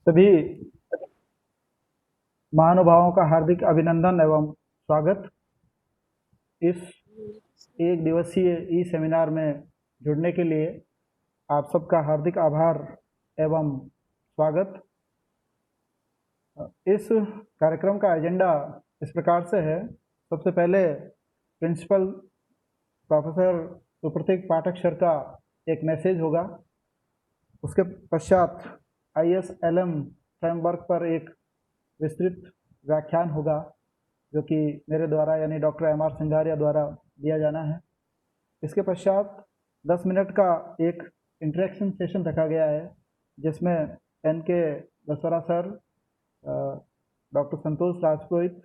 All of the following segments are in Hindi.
सभी महानुभावों का हार्दिक अभिनंदन एवं स्वागत। इस एक दिवसीय ई सेमिनार में जुड़ने के लिए आप सबका हार्दिक आभार एवं स्वागत। इस कार्यक्रम का एजेंडा इस प्रकार से है। सबसे पहले प्रिंसिपल प्रोफेसर सुप्रतीक पाठक सर का एक मैसेज होगा। उसके पश्चात ISLM फ्रेमवर्क पर एक विस्तृत व्याख्यान होगा जो कि मेरे द्वारा यानी डॉक्टर MR सिंघारिया द्वारा दिया जाना है। इसके पश्चात 10 मिनट का एक इंटरेक्शन सेशन रखा गया है जिसमें NK दसवरा सर, डॉक्टर संतोष राजपुरोहित,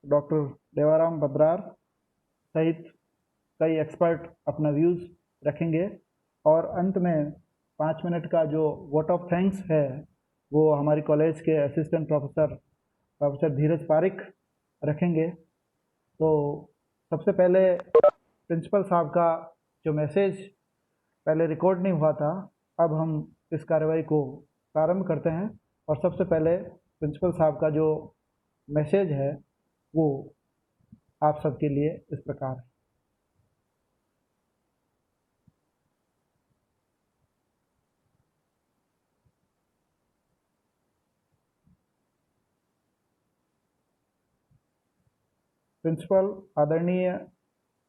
डॉक्टर देवाराम बद्रार सहित कई एक्सपर्ट अपना व्यूज़ रखेंगे और अंत में 5 मिनट का जो वोट ऑफ थैंक्स है वो हमारी कॉलेज के असिस्टेंट प्रोफेसर धीरज पारिक रखेंगे। तो सबसे पहले प्रिंसिपल साहब का जो मैसेज पहले रिकॉर्ड नहीं हुआ था, अब हम इस कार्रवाई को प्रारंभ करते हैं और सबसे पहले प्रिंसिपल साहब का जो मैसेज है वो आप सबके लिए इस प्रकार है। प्रिंसिपल आदरणीय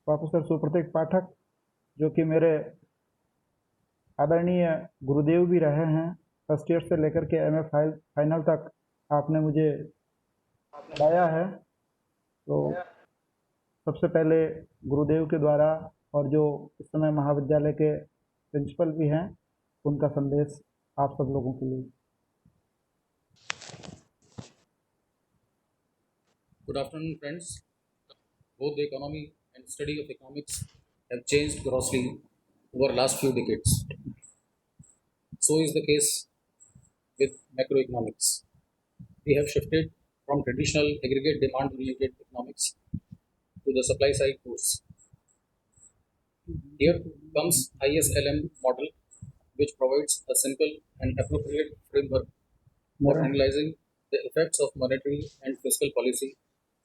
प्रोफेसर सुप्रतीक पाठक, जो कि मेरे आदरणीय गुरुदेव भी रहे हैं, फर्स्ट ईयर से लेकर के MA फाइनल तक आपने मुझे पढ़ाया है। तो सबसे पहले गुरुदेव के द्वारा और जो इस समय महाविद्यालय के प्रिंसिपल भी हैं उनका संदेश आप सब लोगों के लिए। Good afternoon, friends. Both the economy and study of economics have changed grossly over last few decades. So is the case with macroeconomics. We have shifted from traditional aggregate demand-oriented economics to the supply-side force. Here comes ISLM model, which provides a simple and appropriate framework for analyzing the effects of monetary and fiscal policy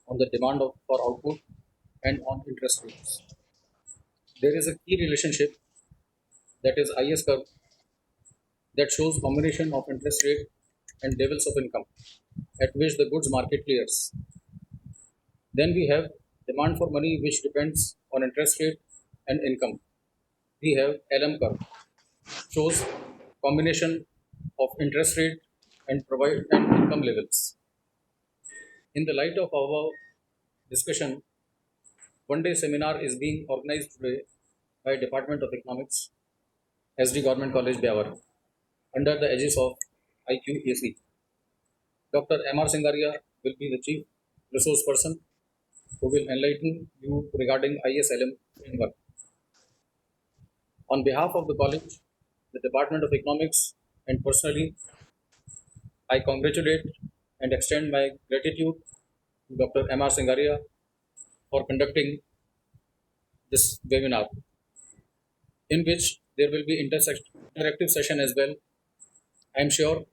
on the demand for output and on interest rates. There is a key relationship, that is IS curve, that shows combination of interest rate and levels of income at which the goods market clears. Then we have demand for money, which depends on interest rate and income. We have LM curve, shows combination of interest rate and provide and income levels. In the light of our discussion, one day seminar is being organized today by Department of Economics, SD Government College, Beawar, under the aegis of IQAC. Dr. MR Singaria will be the chief resource person who will enlighten you regarding ISLM framework. On behalf of the college, the Department of Economics, and personally, I congratulate and extend my gratitude to Dr. MR Singaria for conducting this webinar, in which there will be interactive session as well. I am sure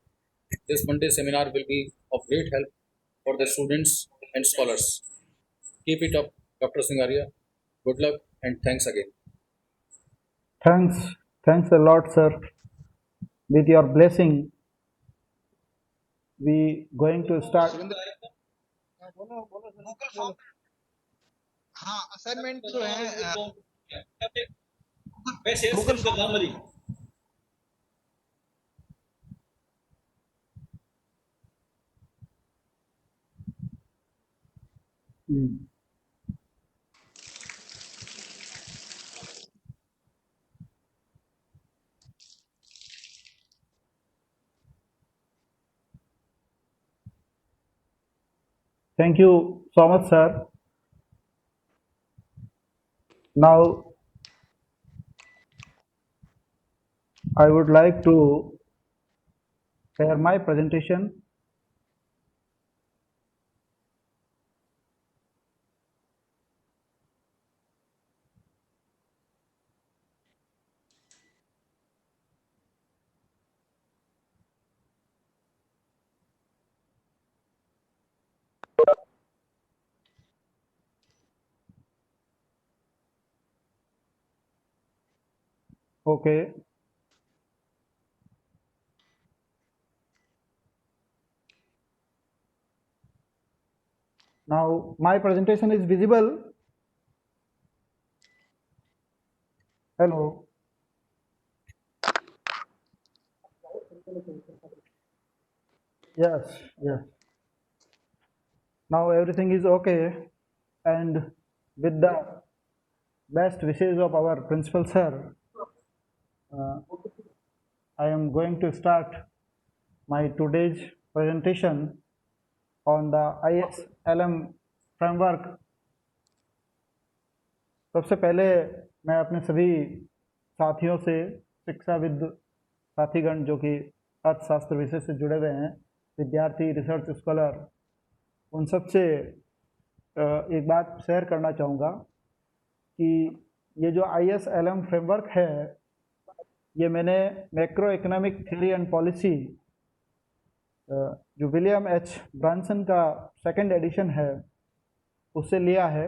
this Monday seminar will be of great help for the students and scholars. Keep it up, Dr. Singaria. Good luck and thanks again. Thanks a lot, sir. With your blessing, we going to start. हाँ, असाइनमेंट जो है Thank you so much, sir. Now, I would like to share my presentation. Okay, now my presentation is visible. Hello. Yes, yes. Now everything is okay, and with the best wishes of our principal sir, uh, I am going to start my today's presentation on the ISLM framework. सबसे पहले मैं अपने सभी साथियों से, शिक्षाविद साथीगण जो कि अर्थशास्त्र विषय से जुड़े हुए हैं, विद्यार्थी, रिसर्च स्कॉलर, उन सब से एक बात शेयर करना चाहूँगा कि ये जो ISLM फ्रेमवर्क है, ये मैंने macro economic theory and policy जो विलियम एच ब्रांसन का सेकंड एडिशन है उससे लिया है।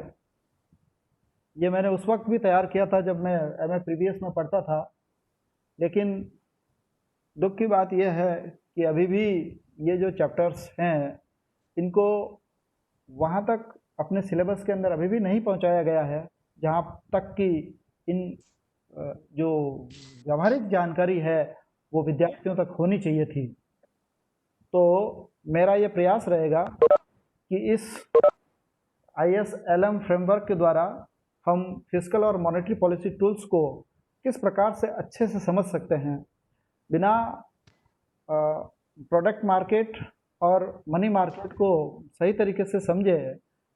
ये मैंने उस वक्त भी तैयार किया था जब मैं MA प्रीवियस में पढ़ता था, लेकिन दुख की बात यह है कि अभी भी ये जो चैप्टर्स हैं इनको वहाँ तक अपने सिलेबस के अंदर अभी भी नहीं पहुँचाया गया है जहाँ तक कि इन जो व्यावहारिक जानकारी है वो विद्यार्थियों तक होनी चाहिए थी। तो मेरा ये प्रयास रहेगा कि इस ISLM फ्रेमवर्क के द्वारा हम फिस्कल और मॉनेटरी पॉलिसी टूल्स को किस प्रकार से अच्छे से समझ सकते हैं, बिना प्रोडक्ट मार्केट और मनी मार्केट को सही तरीके से समझे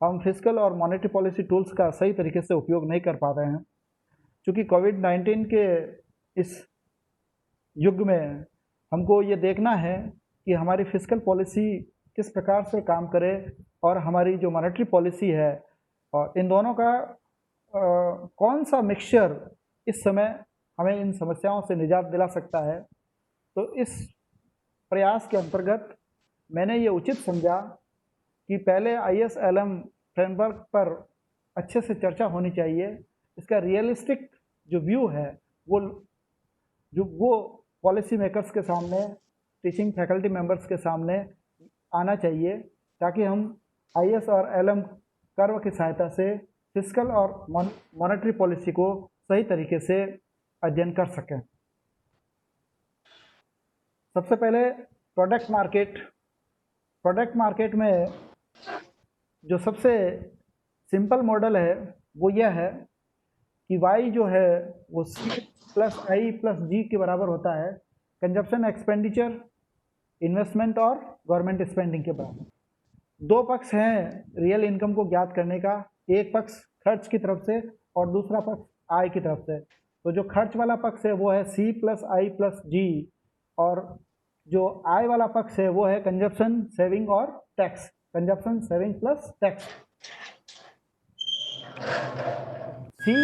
हम फिस्कल और मॉनेटरी पॉलिसी टूल्स का सही तरीके से उपयोग नहीं कर पा रहे हैं। क्योंकि कोविड-19 के इस युग में हमको ये देखना है कि हमारी फिस्कल पॉलिसी किस प्रकार से काम करे और हमारी जो मॉनेटरी पॉलिसी है और इन दोनों का कौन सा मिक्सचर इस समय हमें इन समस्याओं से निजात दिला सकता है। तो इस प्रयास के अंतर्गत मैंने ये उचित समझा कि पहले ISLM फ्रेमवर्क पर अच्छे से चर्चा होनी चाहिए, इसका रियलिस्टिक जो व्यू है वो पॉलिसी मेकर्स के सामने, टीचिंग फैकल्टी मेंबर्स के सामने आना चाहिए, ताकि हम IS और LM कर्व की सहायता से फिस्कल और मॉनेटरी पॉलिसी को सही तरीके से अध्ययन कर सकें। सबसे पहले प्रोडक्ट मार्केट में जो सबसे सिंपल मॉडल है वो यह है कि Y जो है वो C plus I plus G के बराबर होता है, कंजप्शन, एक्सपेंडिचर, इन्वेस्टमेंट और गवर्नमेंट स्पेंडिंग के बराबर। दो पक्ष हैं रियल इनकम को ज्ञात करने का, एक पक्ष खर्च की तरफ से और दूसरा पक्ष आय की तरफ से। तो जो खर्च वाला पक्ष है वो है C plus I plus G, और जो आय वाला पक्ष है वो है कंजप्शन, सेविंग और tax, consumption, saving plus tax. C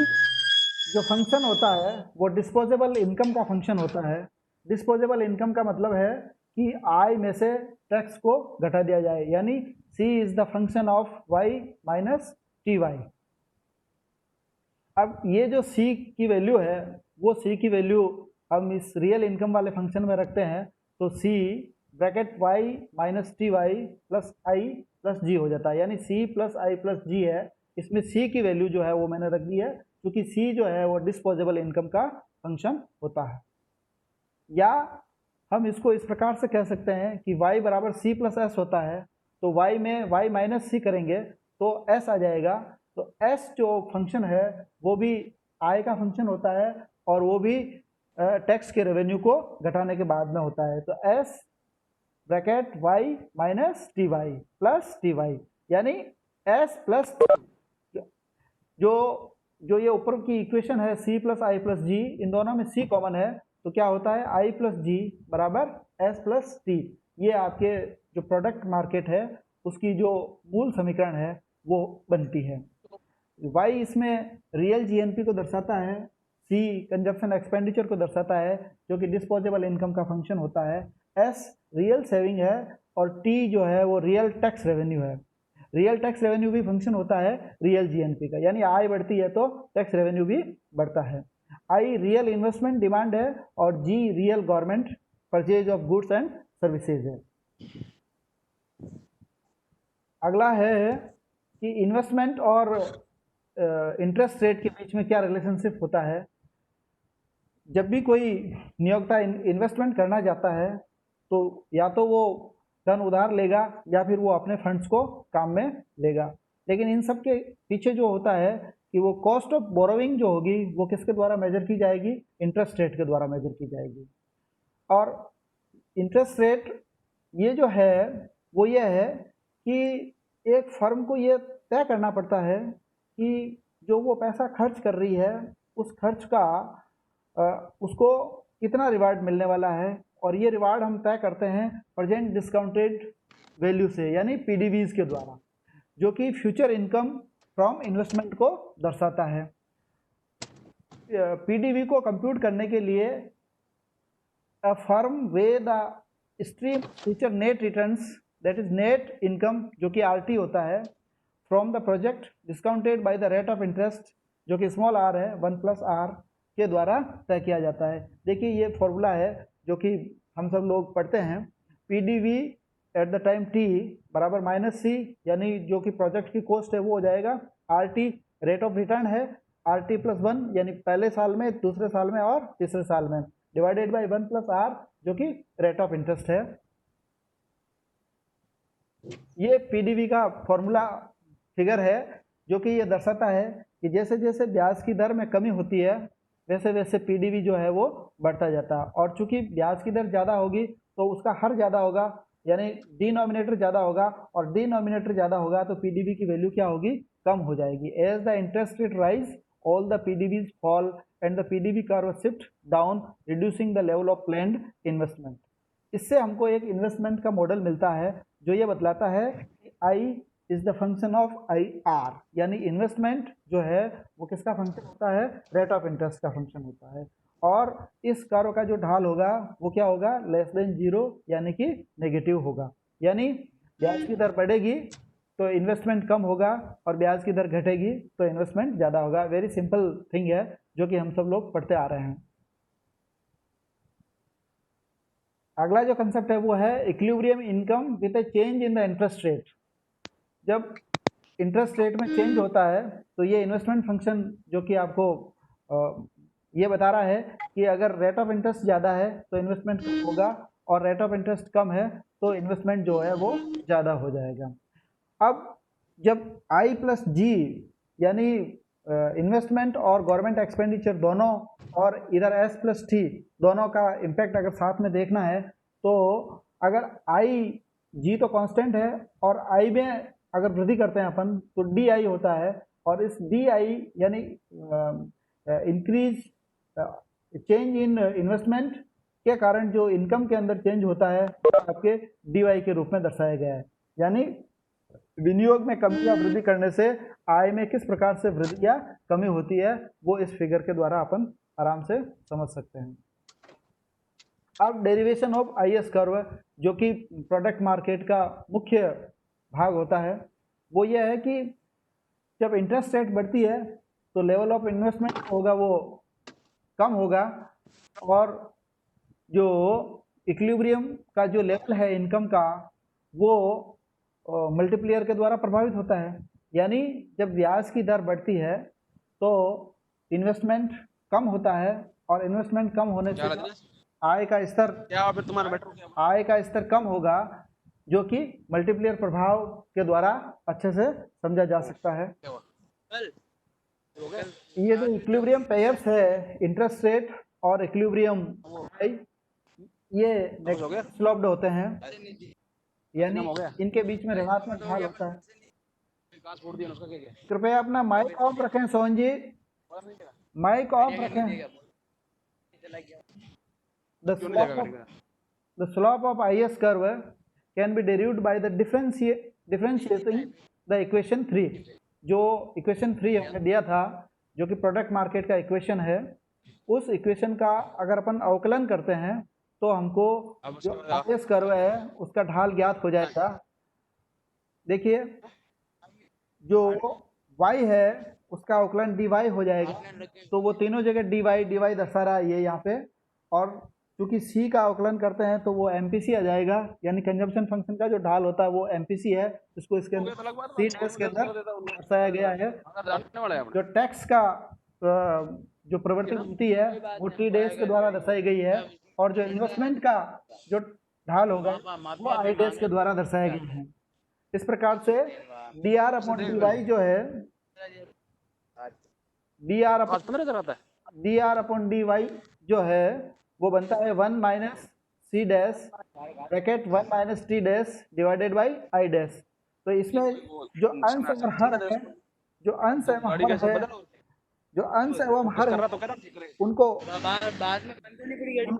जो फंक्शन होता है वो डिस्पोजेबल इनकम का फंक्शन होता है। डिस्पोजेबल इनकम का मतलब है कि आय में से टैक्स को घटा दिया जाए, यानी C is the function of Y minus TY। अब ये जो C की वैल्यू है वो C की वैल्यू हम इस रियल इनकम वाले फंक्शन में रखते हैं, तो C bracket Y minus TY plus I plus G हो जाता है, यानी C plus I plus G है। इसमें C की वैल्यू जो है वो मैंने रख दी है, क्योंकि C जो है वो डिस्पोजेबल इनकम का फंक्शन होता है। या हम इसको इस प्रकार से कह सकते हैं कि Y बराबर C प्लस S होता है, तो Y में Y माइनस C करेंगे तो S आ जाएगा। तो S जो फंक्शन है वो भी आय का फंक्शन होता है और वो भी टैक्स के रेवेन्यू को घटाने के बाद में होता है। तो S bracket Y minus TY plus TY, यानी S प्लस जो ये ऊपर की इक्वेशन है C plus I plus G, इन दोनों में C कॉमन है, तो क्या होता है I प्लस G बराबर S प्लस T। ये आपके जो प्रोडक्ट मार्केट है उसकी जो मूल समीकरण है वो बनती है। Y इसमें रियल GNP को दर्शाता है, C कंजप्शन एक्सपेंडिचर को दर्शाता है जो कि डिस्पोजेबल इनकम का फंक्शन होता है, S रियल सेविंग है और T जो है वो रियल टैक्स रेवेन्यू है। रियल टैक्स रेवेन्यू भी फंक्शन होता है रियल GNP का, यानी आय बढ़ती है तो टैक्स रेवेन्यू भी बढ़ता है। आई रियल इन्वेस्टमेंट डिमांड है और G real government purchase of goods and services है। अगला है कि इन्वेस्टमेंट और इंटरेस्ट रेट के बीच में क्या रिलेशनशिप होता है। जब भी कोई नियोक्ता इन्वेस्टमेंट करना चाहता है तो या तो वो धन उधार लेगा या फिर वो अपने फंड्स को काम में लेगा, लेकिन इन सब के पीछे जो होता है कि वो कॉस्ट ऑफ बोरोविंग जो होगी वो किसके द्वारा मेजर की जाएगी, इंटरेस्ट रेट के द्वारा मेजर की जाएगी। और इंटरेस्ट रेट ये जो है वो ये है कि एक फर्म को ये तय करना पड़ता है कि जो वो पैसा खर्च कर रही है उस खर्च का उसको कितना रिवार्ड मिलने वाला है, और ये रिवार्ड हम तय करते हैं प्रेजेंट डिस्काउंटेड वैल्यू से यानी पीडीवीज के द्वारा, जो कि फ्यूचर इनकम फ्रॉम इन्वेस्टमेंट को दर्शाता है। पीडीवी को कंप्यूट करने के लिए a firm way the stream future net returns that is net income जो कि आरटी होता है from the project discounted by the rate of interest जो कि स्मॉल आर है 1+r के द्वारा तय किया जाता है। देखिए ये फॉर्मूला है जो कि हम सब लोग पढ़ते हैं, PDV at the time T बराबर -c यानी जो कि प्रोजेक्ट की कॉस्ट है वो हो जाएगा आरटी रेट ऑफ रिटर्न है RT+1 यानी पहले साल में, दूसरे साल में और तीसरे साल में, डिवाइडेड बाय 1+r जो कि रेट ऑफ इंटरेस्ट है। ये पीडीवी का फॉर्मूला फिगर है जो कि ये दर्शाता है कि जैसे जैसे ब्याज की दर में कमी होती है वैसे वैसे पीडीवी जो है वो बढ़ता जाता है, और चूंकि ब्याज की दर ज़्यादा होगी तो उसका हर ज़्यादा होगा यानी डिनोमिनेटर ज़्यादा होगा, और डिनोमिनेटर ज़्यादा होगा तो पीडीवी की वैल्यू क्या होगी, कम हो जाएगी। As the interest rate rise all the PDVs fall and the PDV curve shift down reducing the level of planned investment। इससे हमको एक इन्वेस्टमेंट का मॉडल मिलता है जो ये बतलाता है कि I is the function of IR यानी इन्वेस्टमेंट जो है वो किसका फंक्शन होता है, रेट ऑफ इंटरेस्ट का फंक्शन होता है। और इस कर्व का जो ढाल होगा वो क्या होगा, लेस देन 0 यानी कि नेगेटिव होगा, यानी ब्याज की दर बढ़ेगी तो इन्वेस्टमेंट कम होगा और ब्याज की दर घटेगी तो इन्वेस्टमेंट ज़्यादा होगा। वेरी सिंपल थिंग है जो कि हम सब लोग पढ़ते आ रहे हैं। अगला जो कंसेप्ट है वो है equilibrium income with A change in the interest rate. जब इंटरेस्ट रेट में चेंज होता है तो ये इन्वेस्टमेंट फंक्शन जो कि आपको ये बता रहा है कि अगर रेट ऑफ इंटरेस्ट ज़्यादा है तो इन्वेस्टमेंट कम होगा और रेट ऑफ इंटरेस्ट कम है तो इन्वेस्टमेंट जो है वो ज़्यादा हो जाएगा। अब जब I+G यानी इन्वेस्टमेंट और गवर्नमेंट एक्सपेंडिचर दोनों और इधर S+T दोनों का इम्पैक्ट अगर साथ में देखना है तो अगर IG तो कांस्टेंट है और I में अगर वृद्धि करते हैं अपन तो DI होता है, और इस DI यानी इंक्रीज चेंज इन इन्वेस्टमेंट के कारण जो इनकम के अंदर चेंज होता है आपके DY के रूप में दर्शाया गया है। यानी विनियोग में कमी या वृद्धि करने से आय में किस प्रकार से वृद्धि या कमी होती है वो इस फिगर के द्वारा अपन आराम से समझ सकते हैं। अब डेरिवेशन ऑफ IS कर्व जो कि प्रोडक्ट मार्केट का मुख्य भाग होता है वो ये है कि जब इंटरेस्ट रेट बढ़ती है तो लेवल ऑफ इन्वेस्टमेंट होगा वो कम होगा, और जो इक्विलिब्रियम का जो लेवल है इनकम का वो मल्टीप्लियर के द्वारा प्रभावित होता है। यानी जब ब्याज की दर बढ़ती है तो इन्वेस्टमेंट कम होता है, और इन्वेस्टमेंट कम होने से आय का स्तर कम होगा जो कि मल्टीप्लियर प्रभाव के द्वारा अच्छे से समझा जा सकता है। ये जो इक्विलिब्रियम पेयर्स है इंटरेस्ट रेट और इक्विलिब्रियम ये स्लोप्ड होते हैं, यानी इनके बीच में ऋणात्मक ढाल होता है। कृपया अपना माइक ऑफ रखें सोहन जी, माइक ऑफ रखें। The slope of IS curve can be derived by the differentiating the equation 3। जो इक्वेशन 3 हमने दिया था जो कि प्रोडक्ट मार्केट का इक्वेशन है, उस इक्वेशन का अगर अपन अवकलन करते हैं तो हमको जो IS कर्व है उसका ढाल ज्ञात हो जाएगा। देखिए जो y है उसका अवकलन dy हो जाएगा, तो वो तीनों जगह dy दर्शा रहा है ये यहाँ पे। और चूंकि c का अवकलन करते हैं तो वो MPC आ जाएगा, यानी कंजम्पशन फंक्शन का जो ढाल होता है वो MPC है, जिसको इसके अंदर c डैश के अंदर दर्शाया गया है। जो टैक्स का जो प्रवृत्ति होती है वो t डैश के द्वारा दर्शाई गई है, और जो इन्वेस्टमेंट का जो ढाल होगा वो i डैश के द्वारा दर्शाया गया है। इस प्रकार से dr अपॉन dy जो है dr अपॉन dy जो है वो बनता है 1 minus c dash bracket 1 minus t dash divided by i dash. तो इसमें जो अंश और हर है, जो अंश एवं हर है, जो अंश एवं हर है उनको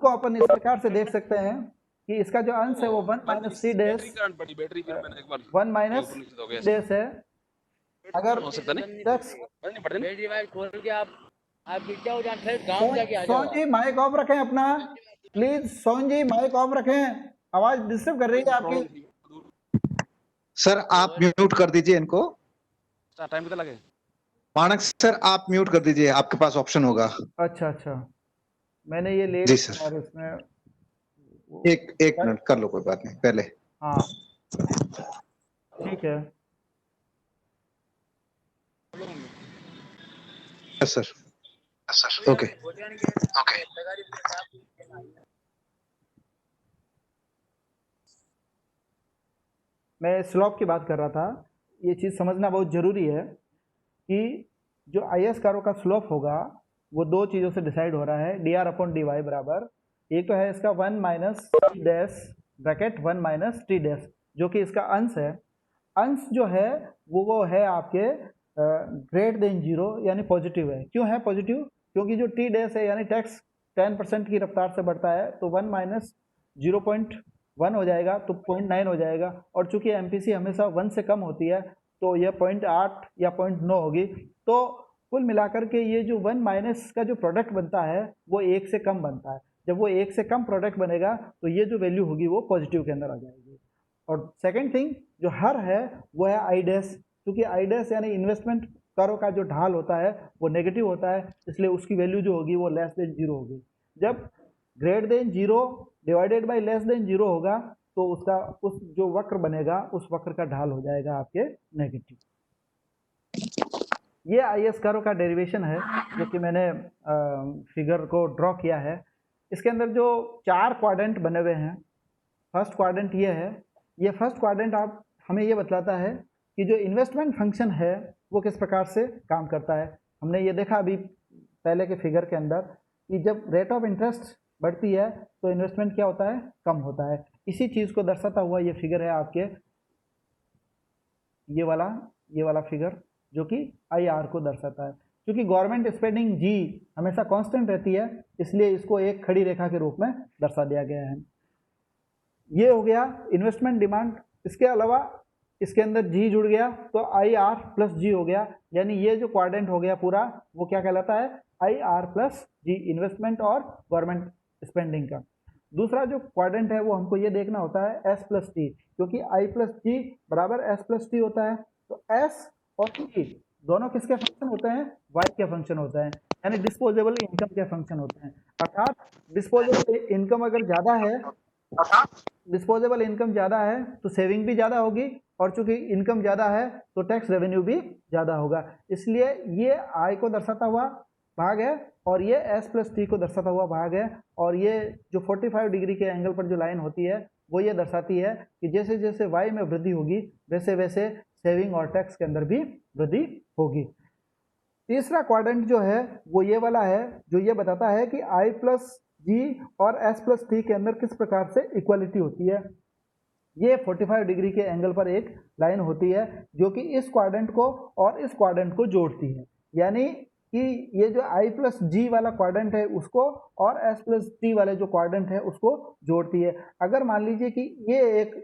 अपन इस प्रकार से देख सकते हैं कि इसका जो अंश है वो 1 minus c dash 1 minus dash है। अगर सोन जी माइक ऑफ रखें अपना, please Son ji mic off रखें, आवाज डिस्टर्ब कर रही है आपकी। सर आप म्यूट कर दीजिए इनको। टाइम कितना लगे? मानक सर आप म्यूट कर दीजिए, आपके पास ऑप्शन होगा। अच्छा अच्छा, मैंने ये ले जी सर। और इसमें एक मिनट कर लो, कोई बात नहीं, पहले। हाँ ठीक है। Yes sir, okay okay. मैं स्लॉप की बात कर रहा था। ये चीज़ समझना बहुत ज़रूरी है कि जो IS कारों का स्लोप होगा वो दो चीज़ों से डिसाइड हो रहा है, dr अपॉन dy बराबर, एक तो है इसका 1 minus t dash bracket 1 minus t dash, जो कि इसका अंश है। अंश जो है वो है आपके ग्रेटर देन 0 यानी पॉजिटिव है। क्यों है पॉजिटिव? क्योंकि जो t डैश है यानी टैक्स 10% की रफ्तार से बढ़ता है, तो 1 माइनस 0.1 हो जाएगा तो 0.9 हो जाएगा, और चूंकि MPC हमेशा 1 से कम होती है तो यह 0.8 या 0.9 होगी। तो कुल मिलाकर के ये जो 1 माइनस का जो प्रोडक्ट बनता है वो 1 से कम बनता है। जब वो 1 से कम प्रोडक्ट बनेगा तो ये जो वैल्यू होगी वो पॉजिटिव के अंदर आ जाएगी। और सेकंड थिंग जो हर है वो है आई डैश, क्योंकि आई डैश यानी इन्वेस्टमेंट करों का जो ढाल होता है वो नेगेटिव होता है, इसलिए उसकी वैल्यू जो होगी वो लेस देन 0 होगी। जब greater than 0 divided by less than 0 होगा तो उसका उस जो वक्र बनेगा उस वक्र का ढाल हो जाएगा आपके नेगेटिव। ये IS कर्व का डेरिवेशन है जो कि मैंने फिगर को ड्रॉ किया है। इसके अंदर जो 4 क्वाड्रेंट बने हुए हैं, फर्स्ट क्वाड्रेंट ये है। ये फर्स्ट क्वाड्रेंट आप हमें ये बतलाता है कि जो इन्वेस्टमेंट फंक्शन है वो किस प्रकार से काम करता है। हमने ये देखा अभी पहले के फिगर के अंदर कि जब रेट ऑफ इंटरेस्ट बढ़ती है तो इन्वेस्टमेंट क्या होता है, कम होता है। इसी चीज़ को दर्शाता हुआ ये फिगर है आपके, ये वाला फिगर जो कि IR को दर्शाता है। क्योंकि गवर्नमेंट स्पेंडिंग G हमेशा कांस्टेंट रहती है, इसलिए इसको एक खड़ी रेखा के रूप में दर्शा दिया गया है। ये हो गया इन्वेस्टमेंट डिमांड। इसके अलावा इसके अंदर G जुड़ गया तो IR प्लस G हो गया, यानी ये जो क्वाड्रेंट हो गया पूरा वो क्या कहलाता है, IR प्लस G, इन्वेस्टमेंट और गवर्नमेंट स्पेंडिंग का। दूसरा जो क्वाड्रेंट है वो हमको ये देखना होता है S प्लस T, क्योंकि I प्लस G बराबर S प्लस T होता है। तो S और T दोनों किसके फंक्शन होते हैं, Y के फंक्शन होते हैं, यानी डिस्पोजेबल इनकम के फंक्शन होते हैं। अर्थात डिस्पोजेबल इनकम अगर ज़्यादा है, डिस्पोजेबल इनकम ज़्यादा है तो सेविंग भी ज़्यादा होगी, और चूंकि इनकम ज़्यादा है तो टैक्स रेवेन्यू भी ज़्यादा होगा। इसलिए ये I को दर्शाता हुआ भाग है और ये S प्लस T को दर्शाता हुआ भाग है। और ये जो 45 डिग्री के एंगल पर जो लाइन होती है वो ये दर्शाती है कि जैसे जैसे Y में वृद्धि होगी वैसे वैसे सेविंग और टैक्स के अंदर भी वृद्धि होगी। तीसरा क्वाड्रेंट जो है वो ये वाला है जो ये बताता है कि I प्लस G और S प्लस T के अंदर किस प्रकार से इक्वलिटी होती है। ये 45 डिग्री के एंगल पर एक लाइन होती है जो कि इस क्वाड्रेंट को और इस क्वाड्रेंट को जोड़ती है, यानी कि ये जो I प्लस G वाला क्वाड्रेंट है उसको और S प्लस T वाले जो क्वाड्रेंट है उसको जोड़ती है। अगर मान लीजिए कि ये एक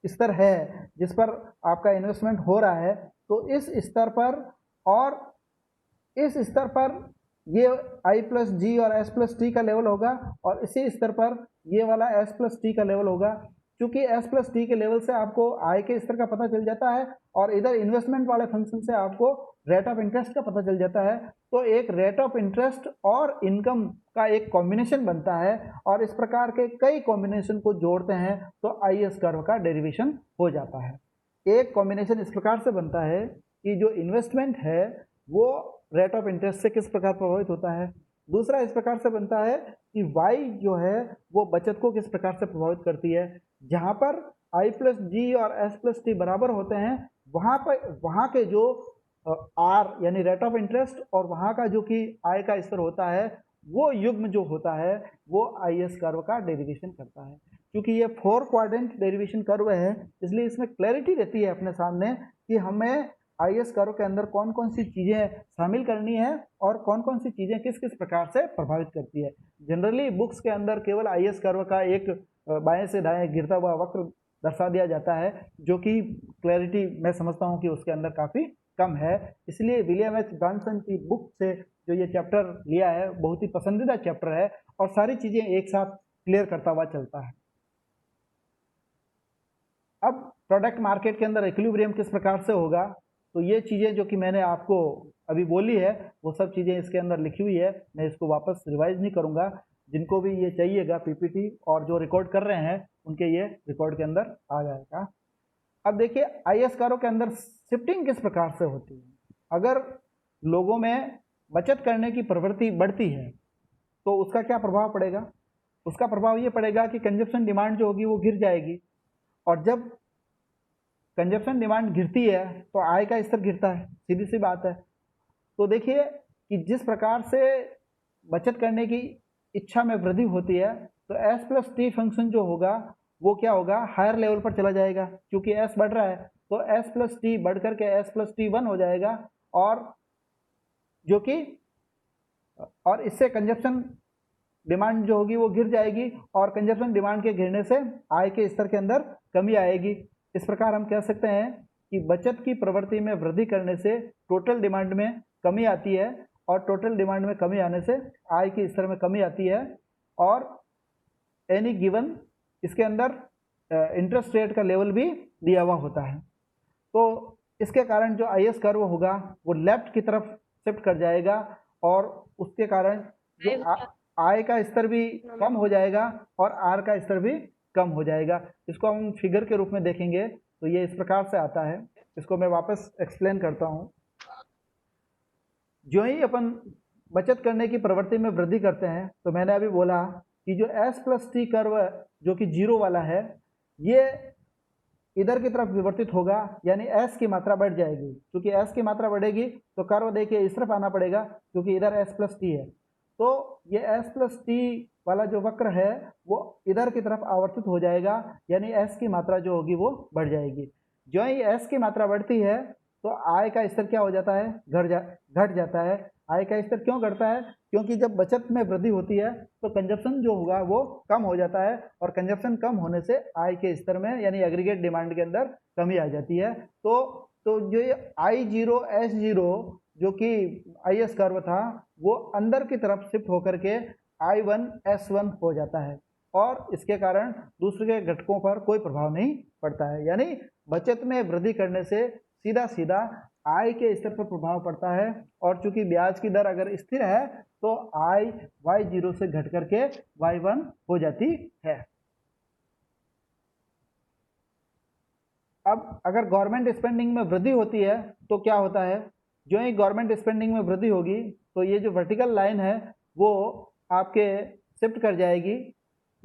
स्तर है जिस पर आपका इन्वेस्टमेंट हो रहा है, तो इस स्तर पर और इस स्तर पर ये I प्लस G और S प्लस T का लेवल होगा, और इसी स्तर पर ये वाला S प्लस T का लेवल होगा। चूंकि एस प्लस टी के लेवल से आपको आय के स्तर का पता चल जाता है और इधर इन्वेस्टमेंट वाले फंक्शन से आपको रेट ऑफ इंटरेस्ट का पता चल जाता है, तो एक रेट ऑफ इंटरेस्ट और इनकम का एक कॉम्बिनेशन बनता है और इस प्रकार के कई कॉम्बिनेशन को जोड़ते हैं तो आई एस कर्व का डेरिवेशन हो जाता है। एक कॉम्बिनेशन इस प्रकार से बनता है कि जो इन्वेस्टमेंट है वो रेट ऑफ इंटरेस्ट से किस प्रकार प्रभावित होता है, दूसरा इस प्रकार से बनता है कि y जो है वो बचत को किस प्रकार से प्रभावित करती है। जहाँ पर i प्लस जी और s प्लस टी बराबर होते हैं वहाँ के जो r यानी रेट ऑफ इंटरेस्ट और वहाँ का जो कि आय का स्तर होता है वो युग्म जो होता है वो आई एस कर्व का डेरिवेशन करता है। क्योंकि ये 4 क्वाड्रेंट डेरिवेशन कर्व है इसलिए इसमें क्लैरिटी रहती है अपने सामने कि हमें आई एस कर्व के अंदर कौन कौन सी चीज़ें शामिल करनी है और कौन कौन सी चीज़ें किस किस प्रकार से प्रभावित करती है। जनरली बुक्स के अंदर केवल आई एस कर्व का एक बाएं से दाएं गिरता हुआ वक्र दर्शा दिया जाता है जो कि क्लैरिटी मैं समझता हूँ कि उसके अंदर काफ़ी कम है। इसलिए विलियम एच ब्रांसन की बुक से जो ये चैप्टर लिया है बहुत ही पसंदीदा चैप्टर है और सारी चीज़ें एक साथ क्लियर करता हुआ चलता है। अब प्रोडक्ट मार्केट के अंदर इक्विलिब्रियम किस प्रकार से होगा, तो ये चीज़ें जो कि मैंने आपको अभी बोली है वो सब चीज़ें इसके अंदर लिखी हुई है, मैं इसको वापस रिवाइज नहीं करूँगा। जिनको भी ये चाहिएगा पीपीटी और जो रिकॉर्ड कर रहे हैं उनके ये रिकॉर्ड के अंदर आ जाएगा। अब देखिए आई एस कर्व के अंदर शिफ्टिंग किस प्रकार से होती है। अगर लोगों में बचत करने की प्रवृत्ति बढ़ती है तो उसका क्या प्रभाव पड़ेगा, उसका प्रभाव ये पड़ेगा कि कंजप्शन डिमांड जो होगी वो गिर जाएगी और जब कंजप्शन डिमांड गिरती है तो आय का स्तर गिरता है, सीधी सी बात है। तो देखिए कि जिस प्रकार से बचत करने की इच्छा में वृद्धि होती है तो एस प्लस टी फंक्शन जो होगा वो क्या होगा, हायर लेवल पर चला जाएगा। क्योंकि एस बढ़ रहा है तो एस प्लस टी बढ़ करके एस प्लस टी 1 हो जाएगा और जो कि और इससे कंजप्शन डिमांड जो होगी वो गिर जाएगी और कंजप्शन डिमांड के गिरने से आय के स्तर के अंदर कमी आएगी। इस प्रकार हम कह सकते हैं कि बचत की प्रवृत्ति में वृद्धि करने से टोटल डिमांड में कमी आती है और टोटल डिमांड में कमी आने से आय के स्तर में कमी आती है और एनी गिवन इसके अंदर इंटरेस्ट रेट का लेवल भी दिया हुआ होता है। तो इसके कारण जो आई एस कर्व होगा वो लेफ्ट की तरफ शिफ्ट कर जाएगा और उसके कारण जो आय का स्तर भी कम हो जाएगा और आर का स्तर भी कम हो जाएगा। इसको हम फिगर के रूप में देखेंगे तो ये इस प्रकार से आता है। इसको मैं वापस एक्सप्लेन करता हूँ। जो ही अपन बचत करने की प्रवृत्ति में वृद्धि करते हैं तो मैंने अभी बोला कि जो एस प्लस टी कर्व जो कि 0 वाला है ये इधर की तरफ विवर्तित होगा यानी एस की मात्रा बढ़ जाएगी। क्योंकि एस की मात्रा बढ़ेगी तो कर्व देखिए इस तरफ आना पड़ेगा क्योंकि इधर एस प्लस टी है। तो ये एस प्लस टी वाला जो वक्र है वो इधर की तरफ आवर्तित हो जाएगा यानी एस की मात्रा जो होगी वो बढ़ जाएगी। जो ही एस की मात्रा बढ़ती है तो आय का स्तर क्या हो जाता है, घट जाता है। आय का स्तर क्यों घटता है, क्योंकि जब बचत में वृद्धि होती है तो कंजप्शन जो होगा वो कम हो जाता है और कंजप्शन कम होने से आय के स्तर में यानी एग्रीगेट डिमांड के अंदर कमी आ जाती है। तो जो ये I0 S0 जो कि आई एस कर्व था वो अंदर की तरफ शिफ्ट होकर के I1 S1 हो जाता है और इसके कारण दूसरे के घटकों पर कोई प्रभाव नहीं पड़ता है। यानी बचत में वृद्धि करने से सीधा सीधा आय के स्तर पर प्रभाव पड़ता है और चूंकि ब्याज की दर अगर स्थिर है तो आय Y0 से घट करके Y1 हो जाती है। अब अगर गवर्नमेंट स्पेंडिंग में वृद्धि होती है तो क्या होता है, जो ही गवर्नमेंट स्पेंडिंग में वृद्धि होगी तो ये जो वर्टिकल लाइन है वो आपके शिफ्ट कर जाएगी।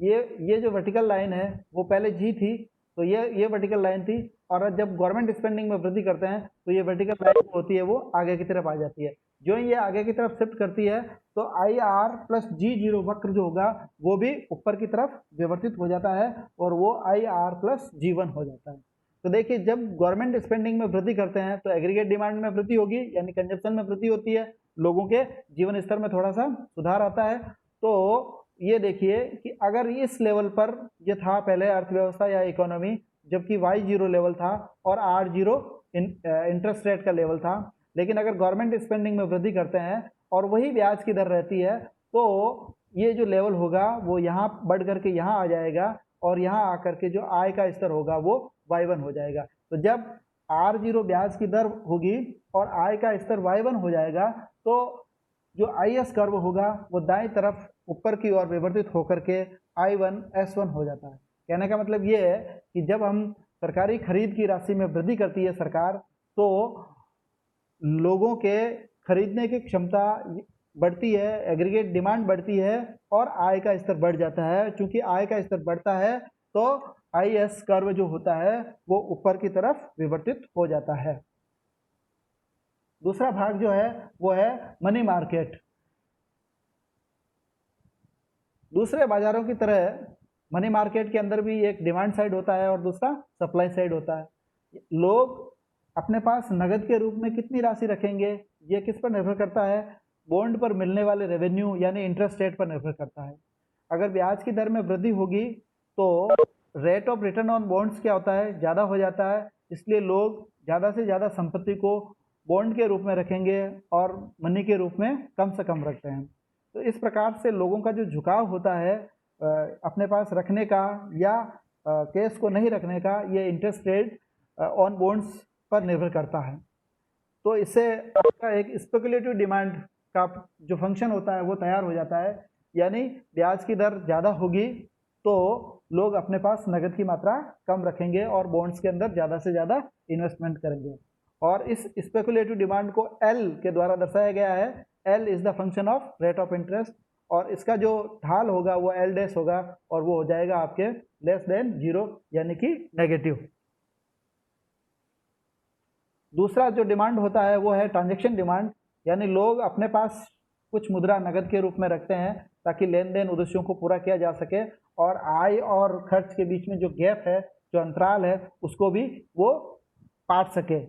ये जो वर्टिकल लाइन है वो पहले जी थी तो ये वर्टिकल लाइन थी और जब गवर्नमेंट स्पेंडिंग में वृद्धि करते हैं तो ये वर्टिकल लाइन होती है वो आगे की तरफ आ जाती है। जो ये आगे की तरफ शिफ्ट करती है तो IR प्लस G0 वक्र जो होगा वो भी ऊपर की तरफ विवर्तित हो जाता है और वो IR प्लस G1 हो जाता है। तो देखिए जब गवर्नमेंट स्पेंडिंग में वृद्धि करते हैं तो एग्रीगेट डिमांड में वृद्धि होगी यानी कंजप्शन में वृद्धि होती है, लोगों के जीवन स्तर में थोड़ा सा सुधार आता है। तो ये देखिए कि अगर इस लेवल पर ये था पहले अर्थव्यवस्था या इकोनॉमी जबकि Y0 लेवल था और R0 इंटरेस्ट रेट का लेवल था, लेकिन अगर गवर्नमेंट स्पेंडिंग में वृद्धि करते हैं और वही ब्याज की दर रहती है तो ये जो लेवल होगा वो यहाँ बढ़ करके यहाँ आ जाएगा और यहाँ आकर के जो आय का स्तर होगा वो y1 हो जाएगा। तो जब R0 ब्याज की दर होगी और आय का स्तर y1 हो जाएगा तो जो IS कर्व होगा वो दाएं तरफ ऊपर की ओर विवर्तित होकर के I1 S1 हो जाता है। कहने का मतलब ये है कि जब हम सरकारी खरीद की राशि में वृद्धि करती है सरकार, तो लोगों के खरीदने की क्षमता बढ़ती है, एग्रीगेट डिमांड बढ़ती है और आय का स्तर बढ़ जाता है। चूंकि आय का स्तर बढ़ता है तो IS कर्व जो होता है वो ऊपर की तरफ विवर्तित हो जाता है। दूसरा भाग जो है वो है मनी मार्केट। दूसरे बाजारों की तरह मनी मार्केट के अंदर भी एक डिमांड साइड होता है और दूसरा सप्लाई साइड होता है। लोग अपने पास नगद के रूप में कितनी राशि रखेंगे ये किस पर निर्भर करता है? बॉन्ड पर मिलने वाले रेवेन्यू यानी इंटरेस्ट रेट पर निर्भर करता है। अगर ब्याज की दर में वृद्धि होगी तो rate of return on bonds क्या होता है? ज़्यादा हो जाता है, इसलिए लोग ज़्यादा से ज़्यादा संपत्ति को बॉन्ड के रूप में रखेंगे और मनी के रूप में कम से कम रखते हैं। तो इस प्रकार से लोगों का जो झुकाव होता है अपने पास रखने का या कैश को नहीं रखने का, ये इंटरेस्ट रेट ऑन बॉन्ड्स पर निर्भर करता है। तो इससे आपका एक स्पेकुलेटिव डिमांड का जो फंक्शन होता है वो तैयार हो जाता है, यानी ब्याज की दर ज़्यादा होगी तो लोग अपने पास नगद की मात्रा कम रखेंगे और बॉन्ड्स के अंदर ज़्यादा से ज़्यादा इन्वेस्टमेंट करेंगे। और इस स्पेकुलेटिव डिमांड को L के द्वारा दर्शाया गया है। L is the function of rate of interest और इसका जो ढाल होगा वो L डैश होगा और वो हो जाएगा आपके लेस देन 0 यानी कि नेगेटिव। दूसरा जो डिमांड होता है वो है ट्रांजैक्शन डिमांड, यानी लोग अपने पास कुछ मुद्रा नगद के रूप में रखते हैं ताकि लेन देन उद्देश्यों को पूरा किया जा सके और आय और खर्च के बीच में जो गैप है, जो अंतराल है, उसको भी वो पाट सके।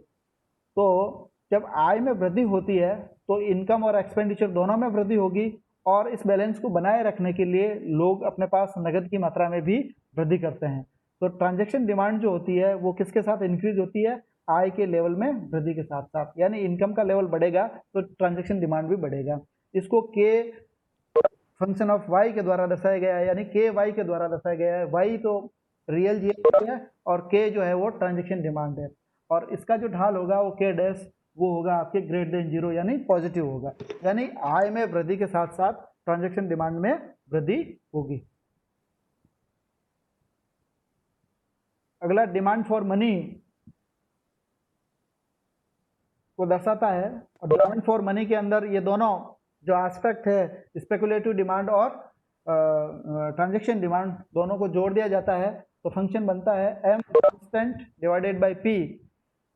तो जब आय में वृद्धि होती है तो इनकम और एक्सपेंडिचर दोनों में वृद्धि होगी और इस बैलेंस को बनाए रखने के लिए लोग अपने पास नगद की मात्रा में भी वृद्धि करते हैं। तो ट्रांजैक्शन डिमांड जो होती है वो किसके साथ इंक्रीज होती है? आय के लेवल में वृद्धि के साथ साथ, यानी इनकम का लेवल बढ़ेगा तो ट्रांजैक्शन डिमांड भी बढ़ेगा। इसको के फंक्शन ऑफ वाई के द्वारा दर्शाया गया है, यानी के वाई के द्वारा दर्शाया गया है। वाई तो रियल जीएसटी है और के जो है वो ट्रांजैक्शन डिमांड है और इसका जो ढाल होगा वो के डैश वो होगा आपके ग्रेटर देन 0 यानी पॉजिटिव होगा, यानी आय में वृद्धि के साथ साथ ट्रांजैक्शन डिमांड में वृद्धि होगी। अगला डिमांड फॉर मनी को दर्शाता है और डिमांड फॉर मनी के अंदर ये दोनों जो एस्पेक्ट है स्पेकुलेटिव डिमांड और ट्रांजैक्शन डिमांड दोनों को जोड़ दिया जाता है तो फंक्शन बनता है M constant divided by P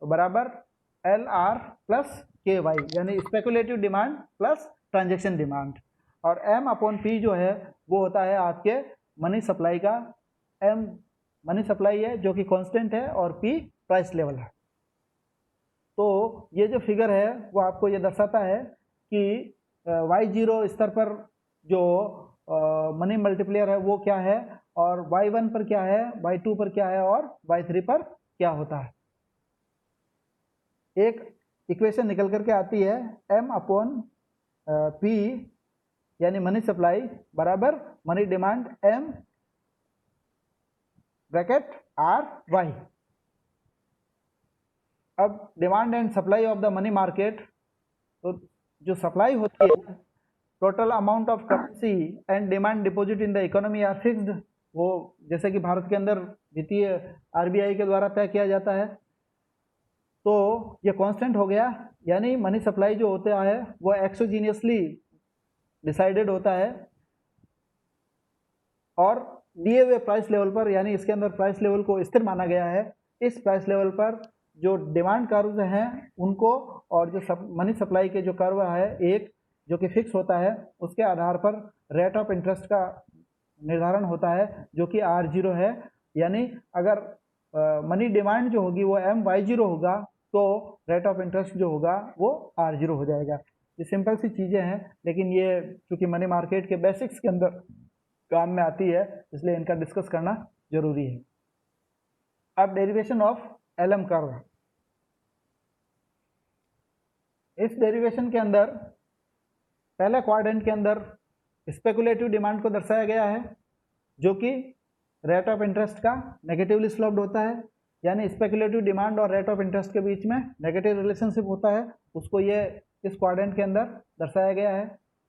बराबर L R plus K Y, यानी speculative demand plus transaction demand. और एम अपॉन पी जो है वो होता है आपके मनी सप्लाई का। एम मनी सप्लाई है जो कि कांस्टेंट है और पी प्राइस लेवल है। तो ये जो फिगर है वो आपको ये दर्शाता है कि y0 स्तर पर जो मनी मल्टीप्लेयर है वो क्या है और y1 पर क्या है, y2 पर क्या है और y3 पर क्या होता है। एक इक्वेशन निकल करके आती है m अपॉन p यानी मनी सप्लाई बराबर money demand m bracket r y। अब demand and supply of the money market, तो जो सप्लाई होती है total amount of currency and demand deposit in the economy are fixed, वो जैसे कि भारत के अंदर वित्तीय आरबीआई के द्वारा तय किया जाता है तो ये कांस्टेंट हो गया, यानी मनी सप्लाई जो होता है वो एक्सोजीनियसली डिसाइडेड होता है और दिए हुए प्राइस लेवल पर, यानी इसके अंदर प्राइस लेवल को स्थिर माना गया है। इस प्राइस लेवल पर जो डिमांड कर्व हैं उनको और जो मनी सप्लाई के जो कर्व है एक जो कि फिक्स होता है उसके आधार पर रेट ऑफ इंटरेस्ट का निर्धारण होता है जो कि R0 है, यानी अगर मनी डिमांड जो होगी वो MY0 होगा तो रेट ऑफ इंटरेस्ट जो होगा वो R0 हो जाएगा। ये सिंपल सी चीज़ें हैं लेकिन ये चूँकि मनी मार्केट के बेसिक्स के अंदर काम में आती है इसलिए इनका डिस्कस करना जरूरी है। अब डेरिवेशन ऑफ LM कर्व, इस डेरिवेशन के अंदर पहले क्वाड्रेंट के अंदर स्पेकुलेटिव डिमांड को दर्शाया गया है जो कि रेट ऑफ इंटरेस्ट का नेगेटिवली स्लोप्ड होता है, यानी स्पेकुलेटिव डिमांड और रेट ऑफ इंटरेस्ट के बीच में नेगेटिव रिलेशनशिप होता है, उसको ये इस क्वाड्रेंट के अंदर दर्शाया गया है।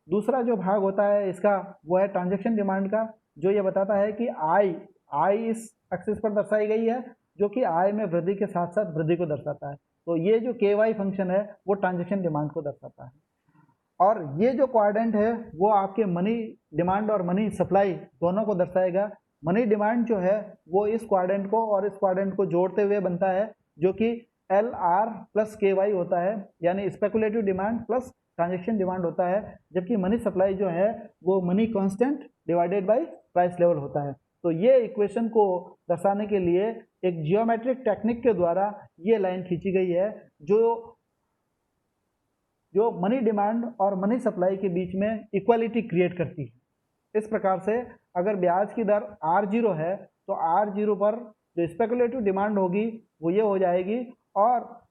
दूसरा जो भाग होता है इसका वो है ट्रांजैक्शन डिमांड का, जो ये बताता है कि आई इस एक्सिस पर दर्शाई गई है, जो कि आय में वृद्धि के साथ साथ वृद्धि को दर्शाता है। तो ये जो KY फंक्शन है वो ट्रांजैक्शन डिमांड को दर्शाता है। और ये जो क्वाड्रेंट है वो आपके मनी डिमांड और मनी सप्लाई दोनों को दर्शाएगा। मनी डिमांड जो है वो इस क्वाड्रेंट को और इस क्वाड्रेंट को जोड़ते हुए बनता है, जो कि LR प्लस KY होता है, यानी speculative demand plus transaction demand होता है, जबकि मनी सप्लाई जो है वो money constant divided bye price level होता है। तो ये इक्वेशन को दर्शाने के लिए एक जियोमेट्रिक टेक्निक के द्वारा ये लाइन खींची गई है, जो मनी डिमांड और मनी सप्लाई के बीच में इक्वालिटी क्रिएट करती है। इस प्रकार से अगर ब्याज की दर R0 है तो R0 पर जो स्पेकुलेटिव डिमांड होगी वो ये हो जाएगी, और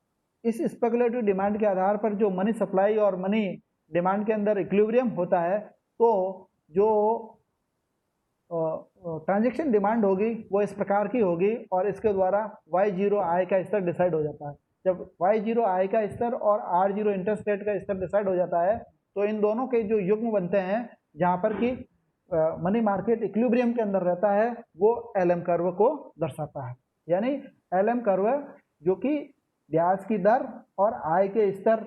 इस स्पेकुलेटिव डिमांड के आधार पर जो मनी सप्लाई और मनी डिमांड के अंदर इक्विलिब्रियम होता है, तो जो ट्रांजैक्शन डिमांड होगी वो इस प्रकार की होगी, और इसके द्वारा Y0 आय का स्तर डिसाइड हो जाता है। जब Y0 आय का स्तर और R0 इंटरेस्ट रेट का स्तर डिसाइड हो जाता है तो इन दोनों के जो युग्म बनते हैं, जहाँ पर कि मनी मार्केट इक्विलिब्रियम के अंदर रहता है, वो LM कर्व को दर्शाता है। यानी LM कर्व जो कि ब्याज की दर और आय के स्तर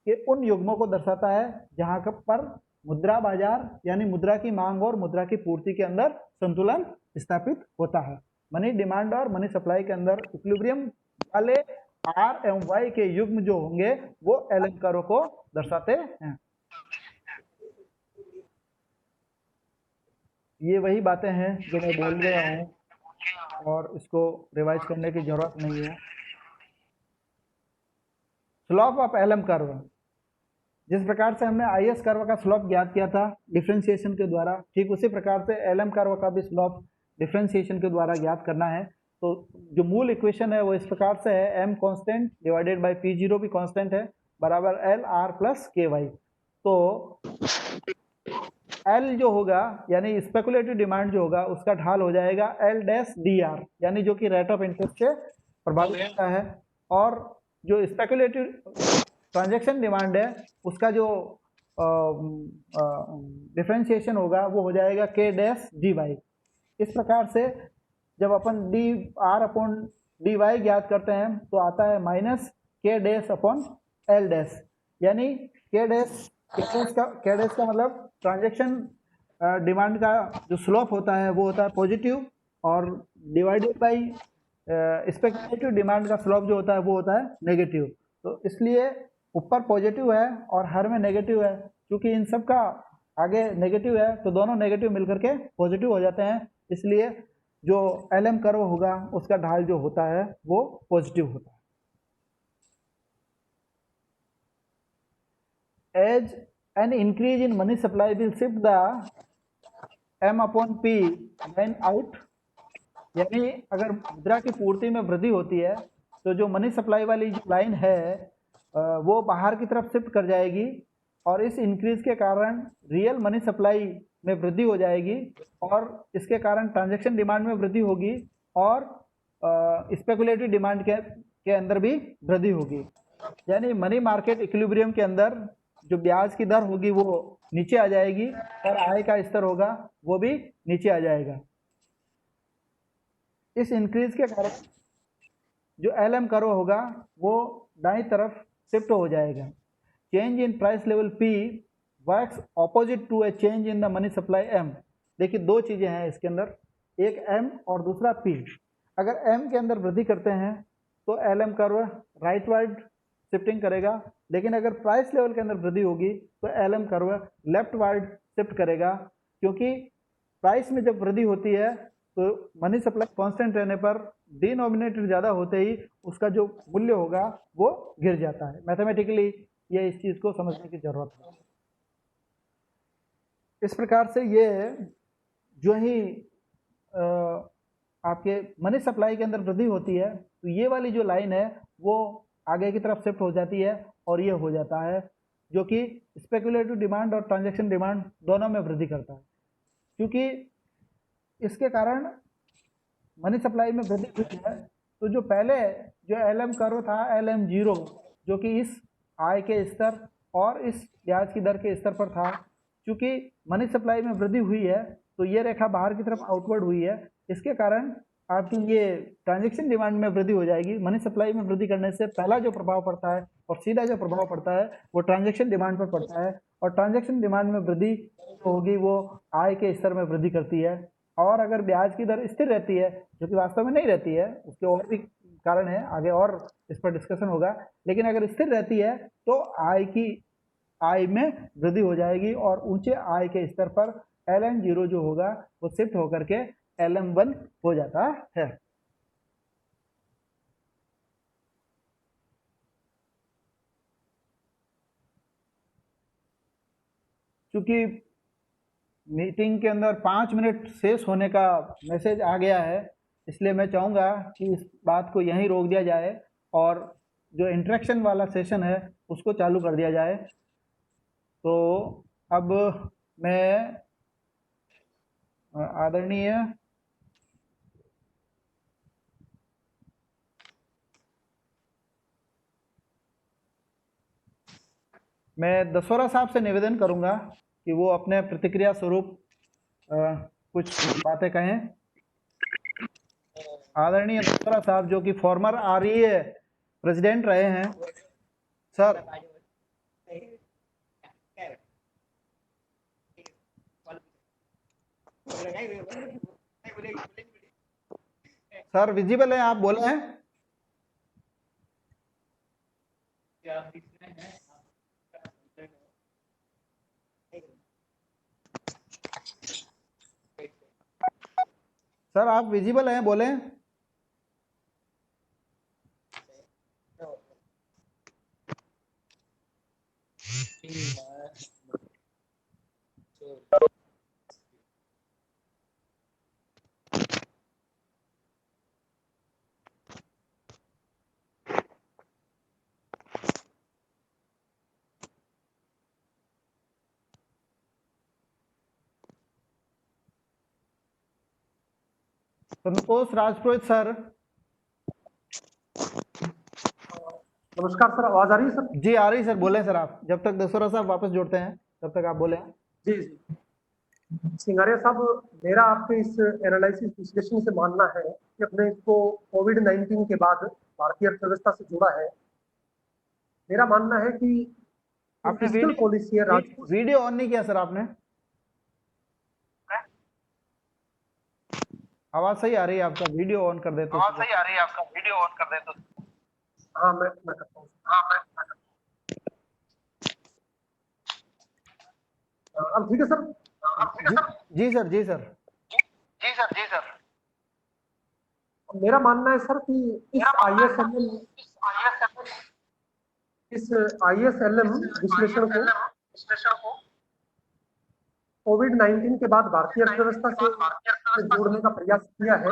के उन युग्मों को दर्शाता है जहाँ पर मुद्रा बाजार यानी मुद्रा की मांग और मुद्रा की पूर्ति के अंदर संतुलन स्थापित होता है। मनी डिमांड और मनी सप्लाई के अंदर इक्विलिब्रियम वाले R एवं Y के युग्म जो होंगे वो LM कर्व को दर्शाते हैं। ये वही बातें हैं जो मैं बोल गया हूँ और इसको रिवाइज करने की जरूरत नहीं है। स्लोप ऑफ LM कर्व, जिस प्रकार से हमने IS कर्व का स्लोप ज्ञात किया था डिफरेंशिएशन के द्वारा, ठीक उसी प्रकार से LM कर्व का भी स्लोप डिफरेंशिएशन के द्वारा ज्ञात करना है। तो जो मूल इक्वेशन है वो इस प्रकार से है, m constant divided bye P0 भी कांस्टेंट है, बराबर LR प्लस KY। तो L जो होगा यानी स्पेकुलेटिव डिमांड जो होगा उसका ढाल हो जाएगा L डैश DR, यानी जो कि रेट ऑफ इंटरेस्ट से प्रभावित होता है, और जो स्पेकुलेटिव ट्रांजैक्शन डिमांड है उसका जो डिफरेंशिएशन होगा वो हो जाएगा K डैश DY। इस प्रकार से जब अपन DR अपॉन DY ज्ञात करते हैं तो आता है minus K dash upon L dash, यानी K डैश का मतलब ट्रांजैक्शन डिमांड का जो स्लोप होता है वो होता है पॉजिटिव, और डिवाइडेड बाई स्पेकुलेटिव डिमांड का स्लोप जो होता है वो होता है नेगेटिव। तो इसलिए ऊपर पॉजिटिव है और हर में नेगेटिव है, क्योंकि इन सब का आगे नेगेटिव है तो दोनों नेगेटिव मिलकर के पॉजिटिव हो जाते हैं, इसलिए जो LM कर्व होगा उसका ढाल जो होता है वो पॉजिटिव होता है। As an increase in money supply will shift the M upon P line out, यानी अगर मुद्रा की पूर्ति में वृद्धि होती है तो जो मनी सप्लाई वाली जो लाइन है वो बाहर की तरफ शिफ्ट कर जाएगी, और इस इंक्रीज के कारण रियल मनी सप्लाई में वृद्धि हो जाएगी, और इसके कारण ट्रांजैक्शन डिमांड में वृद्धि होगी, और स्पेकुलेटिव डिमांड के अंदर भी वृद्धि होगी। यानी मनी मार्केट इक्विलिब्रियम के अंदर जो ब्याज की दर होगी वो नीचे आ जाएगी और आय का स्तर होगा वो भी नीचे आ जाएगा। इस इंक्रीज के कारण जो LM कर्व होगा वो दाईं तरफ शिफ्ट हो जाएगा। Change in price level P works opposite to a change in the money supply M। देखिए दो चीज़ें हैं इसके अंदर, एक M और दूसरा P। अगर M के अंदर वृद्धि करते हैं तो LM कर्व राइटवर्ड शिफ्टिंग करेगा, लेकिन अगर प्राइस लेवल के अंदर वृद्धि होगी तो LM कर्व लेफ्टवर्ड शिफ्ट करेगा, क्योंकि प्राइस में जब वृद्धि होती है तो मनी सप्लाई कांस्टेंट रहने पर डिनोमिनेटर ज़्यादा होते ही उसका जो मूल्य होगा वो गिर जाता है। मैथमेटिकली ये इस चीज़ को समझने की ज़रूरत है। इस प्रकार से ये जो ही आपके मनी सप्लाई के अंदर वृद्धि होती है तो ये वाली जो लाइन है वो आगे की तरफ शिफ्ट हो जाती है, और ये हो जाता है जो कि स्पेकुलेटिव डिमांड और ट्रांजैक्शन डिमांड दोनों में वृद्धि करता है, क्योंकि इसके कारण मनी सप्लाई में वृद्धि हुई है, तो जो पहले जो LM कर्व था LM0 जो कि इस आय के स्तर और इस ब्याज की दर के स्तर पर था, क्योंकि मनी सप्लाई में वृद्धि हुई है तो ये रेखा बाहर की तरफ आउटवर्ड हुई है, इसके कारण आपकी ये ट्रांजैक्शन डिमांड में वृद्धि हो जाएगी। मनी सप्लाई में वृद्धि करने से पहला जो प्रभाव पड़ता है और सीधा जो प्रभाव पड़ता है वो ट्रांजैक्शन डिमांड पर पड़ता है, और ट्रांजैक्शन डिमांड में वृद्धि होगी वो आय के स्तर में वृद्धि करती है। और अगर ब्याज की दर स्थिर रहती है, जो कि वास्तव में नहीं रहती है, उसके और भी कारण है, आगे और इस पर डिस्कशन होगा, लेकिन अगर स्थिर रहती है तो आय में वृद्धि हो जाएगी और ऊंचे आय के स्तर पर LM0 जो होगा वो शिफ्ट होकर के LM1 हो जाता है। क्योंकि मीटिंग के अंदर 5 मिनट शेष होने का मैसेज आ गया है, इसलिए मैं चाहूँगा कि इस बात को यहीं रोक दिया जाए और जो इंटरेक्शन वाला सेशन है उसको चालू कर दिया जाए। तो अब मैं आदरणीय मैं दसोरा साहब से निवेदन करूंगा कि वो अपने प्रतिक्रिया स्वरूप कुछ बातें कहें। आदरणीय दसोरा साहब जो कि फॉर्मर REA प्रेसिडेंट रहे हैं। सर सर विजिबल है, आप बोले हैं? सर आप विजिबल हैं, बोले? संतोष राजपुरोहित सर। नमस्कार सर, आवाज आ रही है सर? जी आ रही सर, बोले सर आप। जब तक दसोरा साहब वापस जोड़ते हैं तब तक आप बोले। जी जी सिंगारिया साहब, मेरा आपके इस एनालिसिस विश्लेषण से मानना है कि अपने इसको कोविड-19 के बाद भारतीय अर्थव्यवस्था से जुड़ा है। मेरा मानना है कि आपने फिस्कल पॉलिसी है वीडियो ऑन नहीं किया सर आपने? आवाज सही आ रही है आपका, वीडियो ऑन कर दे तो। आवाज सही आ रही है आपका, वीडियो ऑन कर दे तो। हाँ मैं करता हूँ। अब ठीक है सर? जी सर, जी सर। मेरा मानना है सर कि इस ISLM विश्लेषण को कोविड-19 के बाद भारतीय अर्थव्यवस्था से जोड़ने का प्रयास किया है।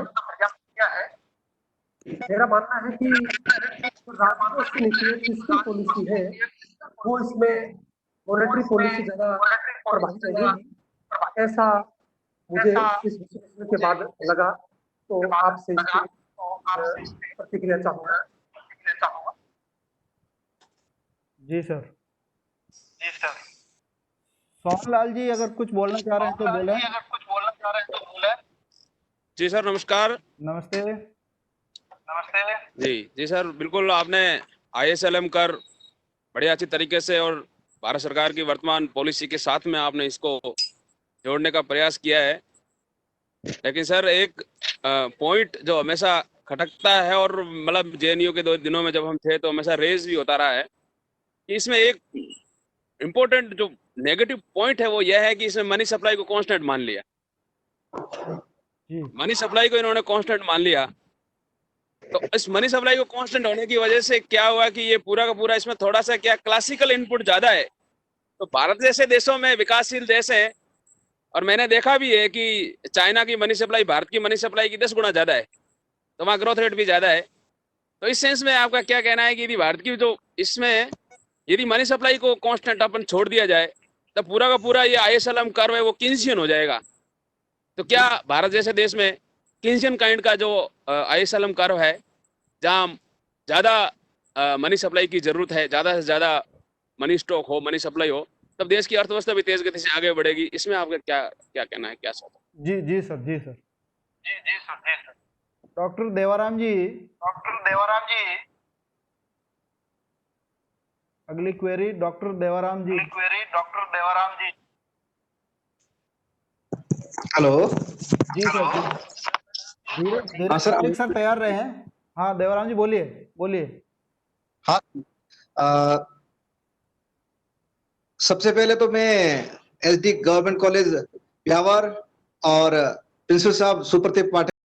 मेरा मानना है कि राष्ट्रों से निकली फिस्कल पॉलिसी है वो इसमें मॉनेटरी पॉलिसी ज्यादा प्रभावित रहेगी, ऐसा मुझे इस विश्लेषण के बाद लगा। तो आपसे इसकी प्रतिक्रिया चाहूंगा। जी सर। सोहनलाल जी अगर कुछ बोलना चाह रहे हैं तो बोले। जी सर, नमस्कार। नमस्ते। जी सर, बिल्कुल आपने ISLM कर बड़े अच्छी तरीके से और भारत सरकार की वर्तमान पॉलिसी के साथ में आपने इसको जोड़ने का प्रयास किया है। लेकिन सर एक पॉइंट जो हमेशा खटकता है और मतलब JNU के 2 दिनों में जब हम थे तो हमेशा रेज भी होता रहा है कि इसमें एक इम्पोर्टेंट जो नेगेटिव पॉइंट है वो यह है कि इसमें मनी सप्लाई को कांस्टेंट मान लिया। मनी सप्लाई को इन्होंने कांस्टेंट मान लिया, तो इस मनी सप्लाई को कांस्टेंट होने की वजह से क्या हुआ कि ये पूरा का पूरा इसमें थोड़ा सा क्या क्लासिकल इनपुट ज्यादा है। तो भारत जैसे देशों में, विकासशील देश है, और मैंने देखा भी है कि चाइना की मनी सप्लाई भारत की मनी सप्लाई की 10 गुना ज्यादा है, तो वहाँ ग्रोथ रेट भी ज्यादा है। तो इस सेंस में आपका क्या कहना है कि यदि भारत की जो इसमें यदि मनी सप्लाई को कांस्टेंट अपन छोड़ दिया जाए तो पूरा का पूरा ये ISLM कर्व है वो किंसियन हो जाएगा। तो क्या भारत जैसे देश में कीन्सियन काइंड का जो ISLM कर्व है, जहां ज्यादा मनी सप्लाई की जरूरत है, ज्यादा से ज्यादा मनी स्टॉक हो, मनी सप्लाई हो, तब देश की अर्थव्यवस्था भी तेज गति से आगे बढ़ेगी। इसमें आपका क्या क्या कहना है, क्या सोच है? जी जी सर, जी सर, जी सर। डॉक्टर देवाराम जी, अगली क्वेरी डॉक्टर देवाराम जी। हेलो। जी सर, जी धीरे धीरे हाँ सर, मालिक सर तैयार रहे हैं। हाँ देवाराम जी बोलिए बोलिए। हाँ। अ, सबसे पहले तो मैं SD गवर्नमेंट कॉलेज ब्यावर और प्रिंसिपल साहब सुप्रतीक पाठक